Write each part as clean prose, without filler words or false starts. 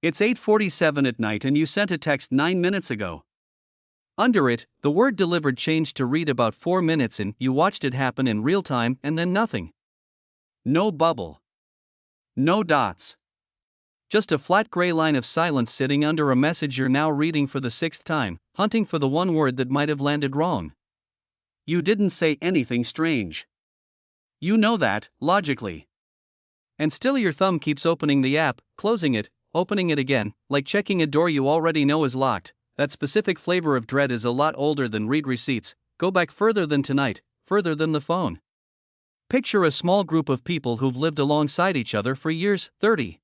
It's 8:47 at night and you sent a text 9 minutes ago. Under it, the word delivered changed to read about 4 minutes and you watched it happen in real time and then nothing. No bubble. No dots. Just a flat gray line of silence sitting under a message you're now reading for the 6th time, hunting for the one word that might have landed wrong. You didn't say anything strange. You know that, logically. And still your thumb keeps opening the app, closing it, opening it again, like checking a door you already know is locked. That specific flavor of dread is a lot older than read receipts. Go back further than tonight, further than the phone. Picture a small group of people who've lived alongside each other for years, 30.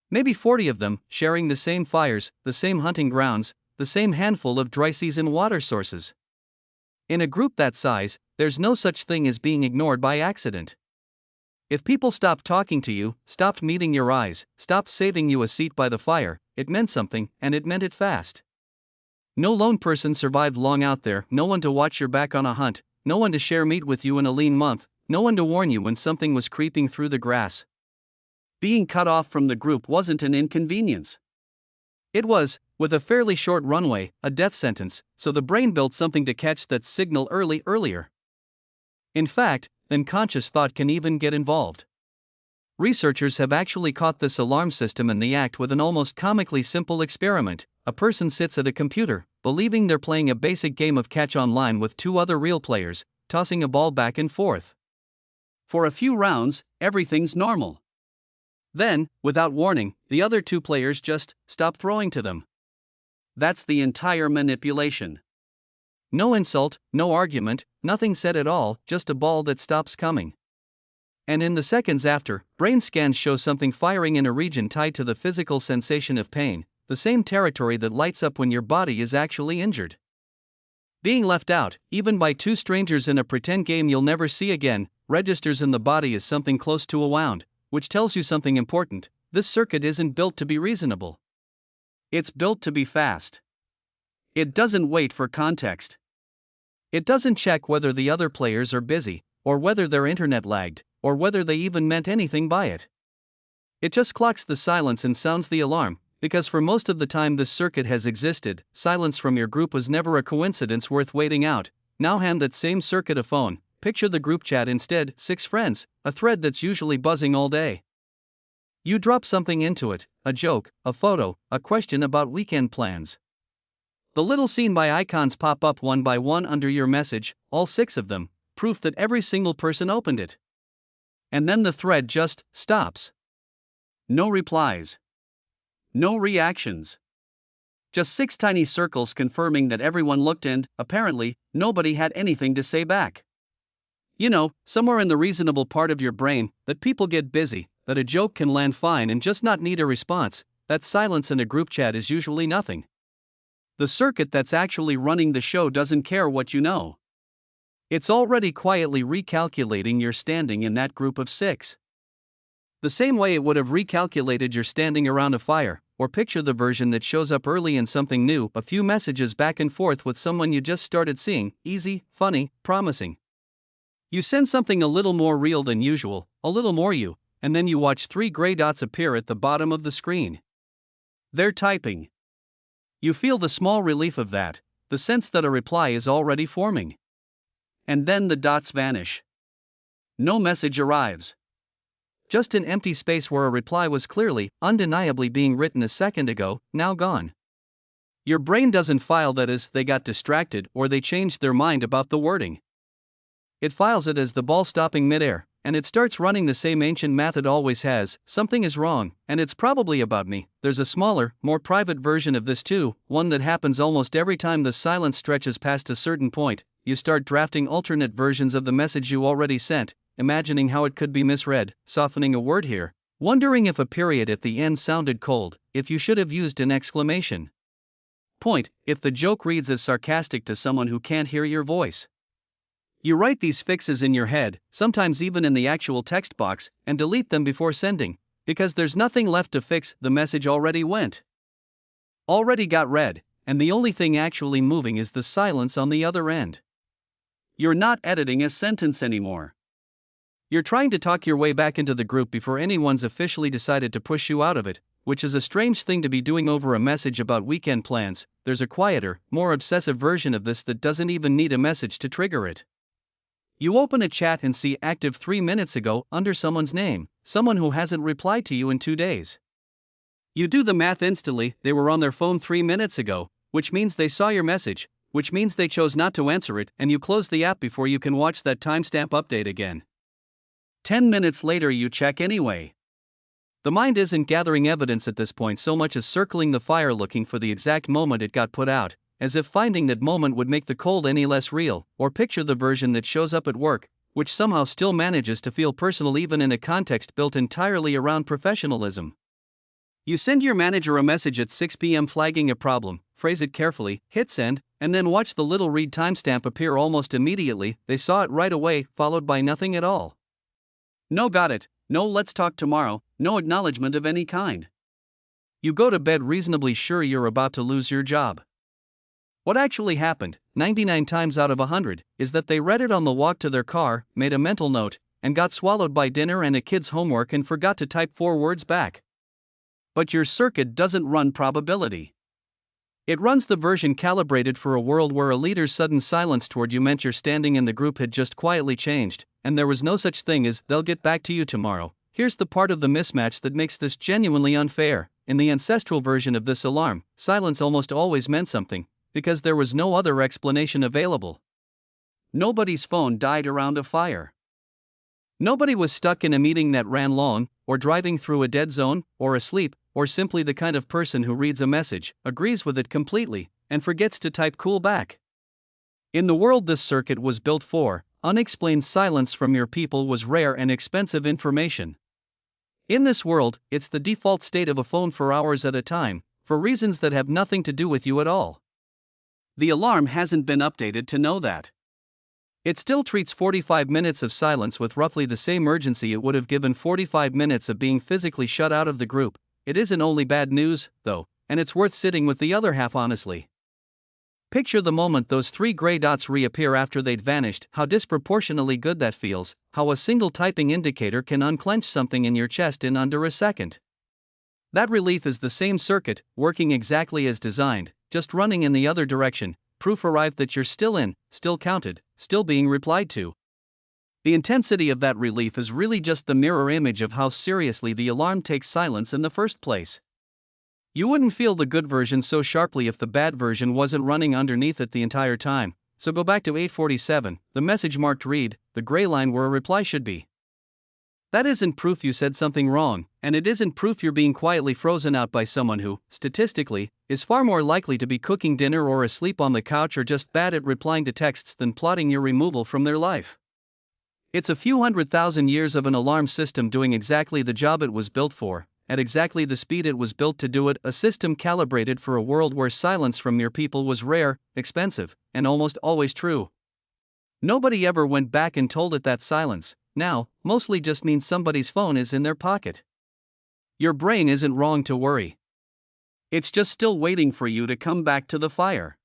Maybe 40 of them, sharing the same fires, the same hunting grounds, the same handful of dry season water sources. In a group that size, there's no such thing as being ignored by accident. If people stopped talking to you, stopped meeting your eyes, stopped saving you a seat by the fire, it meant something, and it meant it fast. No lone person survived long out there, no one to watch your back on a hunt, no one to share meat with you in a lean month, no one to warn you when something was creeping through the grass. Being cut off from the group wasn't an inconvenience. It was, with a fairly short runway, a death sentence, so the brain built something to catch that signal earlier. In fact, unconscious thought can even get involved. Researchers have actually caught this alarm system in the act with an almost comically simple experiment. A person sits at a computer, believing they're playing a basic game of catch online with 2 other real players, tossing a ball back and forth. For a few rounds, everything's normal. Then, without warning, the other 2 players just stop throwing to them. That's the entire manipulation. No insult, no argument, nothing said at all, just a ball that stops coming. And in the seconds after, brain scans show something firing in a region tied to the physical sensation of pain, the same territory that lights up when your body is actually injured. Being left out, even by 2 strangers in a pretend game you'll never see again, registers in the body as something close to a wound, which tells you something important. This circuit isn't built to be reasonable. It's built to be fast. It doesn't wait for context. It doesn't check whether the other players are busy, or whether their internet lagged, or whether they even meant anything by it. It just clocks the silence and sounds the alarm, because for most of the time this circuit has existed, silence from your group was never a coincidence worth waiting out. Now hand that same circuit a phone, picture the group chat instead, 6 friends, a thread that's usually buzzing all day. You drop something into it, a joke, a photo, a question about weekend plans. The little scene by icons pop up one by one under your message, all 6 of them, proof that every single person opened it. And then the thread just stops. No replies. No reactions. Just 6 tiny circles confirming that everyone looked and, apparently, nobody had anything to say back. You know, somewhere in the reasonable part of your brain, that people get busy, that a joke can land fine and just not need a response, that silence in a group chat is usually nothing. The circuit that's actually running the show doesn't care what you know. It's already quietly recalculating your standing in that group of 6. The same way it would have recalculated your standing around a fire, or picture the version that shows up early in something new, a few messages back and forth with someone you just started seeing, easy, funny, promising. You send something a little more real than usual, a little more you, and then you watch 3 gray dots appear at the bottom of the screen. They're typing. You feel the small relief of that, the sense that a reply is already forming. And then the dots vanish. No message arrives. Just an empty space where a reply was clearly, undeniably being written a second ago, now gone. Your brain doesn't file that as they got distracted or they changed their mind about the wording. It files it as the ball stopping midair, and it starts running the same ancient math it always has. Something is wrong, and it's probably about me. There's a smaller, more private version of this too, one that happens almost every time the silence stretches past a certain point. You start drafting alternate versions of the message you already sent, imagining how it could be misread, softening a word here, wondering if a period at the end sounded cold, if you should have used an exclamation point, if the joke reads as sarcastic to someone who can't hear your voice. You write these fixes in your head, sometimes even in the actual text box, and delete them before sending, because there's nothing left to fix. The message already went. Already got read, and the only thing actually moving is the silence on the other end. You're not editing a sentence anymore. You're trying to talk your way back into the group before anyone's officially decided to push you out of it, which is a strange thing to be doing over a message about weekend plans. There's a quieter, more obsessive version of this that doesn't even need a message to trigger it. You open a chat and see active 3 minutes ago under someone's name, someone who hasn't replied to you in 2 days. You do the math instantly, they were on their phone 3 minutes ago, which means they saw your message, which means they chose not to answer it, and you close the app before you can watch that timestamp update again. 10 minutes later you check anyway. The mind isn't gathering evidence at this point so much as circling the fire looking for the exact moment it got put out, as if finding that moment would make the cold any less real, or picture the version that shows up at work, which somehow still manages to feel personal even in a context built entirely around professionalism. You send your manager a message at 6 p.m. flagging a problem, phrase it carefully, hit send, and then watch the little read timestamp appear almost immediately. They saw it right away, followed by nothing at all. No got it, no let's talk tomorrow, no acknowledgement of any kind. You go to bed reasonably sure you're about to lose your job. What actually happened, 99 times out of 100, is that they read it on the walk to their car, made a mental note, and got swallowed by dinner and a kid's homework and forgot to type 4 words back. But your circuit doesn't run probability. It runs the version calibrated for a world where a leader's sudden silence toward you meant your standing in the group had just quietly changed, and there was no such thing as "they'll get back to you tomorrow." Here's the part of the mismatch that makes this genuinely unfair. In the ancestral version of this alarm, silence almost always meant something, because there was no other explanation available. Nobody's phone died around a fire. Nobody was stuck in a meeting that ran long, or driving through a dead zone, or asleep, or simply the kind of person who reads a message, agrees with it completely, and forgets to type cool back. In the world this circuit was built for, unexplained silence from your people was rare and expensive information. In this world, it's the default state of a phone for hours at a time, for reasons that have nothing to do with you at all. The alarm hasn't been updated to know that. It still treats 45 minutes of silence with roughly the same urgency it would have given 45 minutes of being physically shut out of the group. It isn't only bad news, though, and it's worth sitting with the other half honestly. Picture the moment those 3 gray dots reappear after they'd vanished, how disproportionately good that feels, how a single typing indicator can unclench something in your chest in under a second. That relief is the same circuit, working exactly as designed, just running in the other direction. Proof arrived that you're still in, still counted, still being replied to. The intensity of that relief is really just the mirror image of how seriously the alarm takes silence in the first place. You wouldn't feel the good version so sharply if the bad version wasn't running underneath it the entire time, so go back to 847, the message marked read, the gray line where a reply should be. That isn't proof you said something wrong, and it isn't proof you're being quietly frozen out by someone who, statistically, is far more likely to be cooking dinner or asleep on the couch or just bad at replying to texts than plotting your removal from their life. It's a few 100,000 years of an alarm system doing exactly the job it was built for, at exactly the speed it was built to do it, a system calibrated for a world where silence from your people was rare, expensive, and almost always true. Nobody ever went back and told it that silence, now, mostly just means somebody's phone is in their pocket. Your brain isn't wrong to worry. It's just still waiting for you to come back to the fire.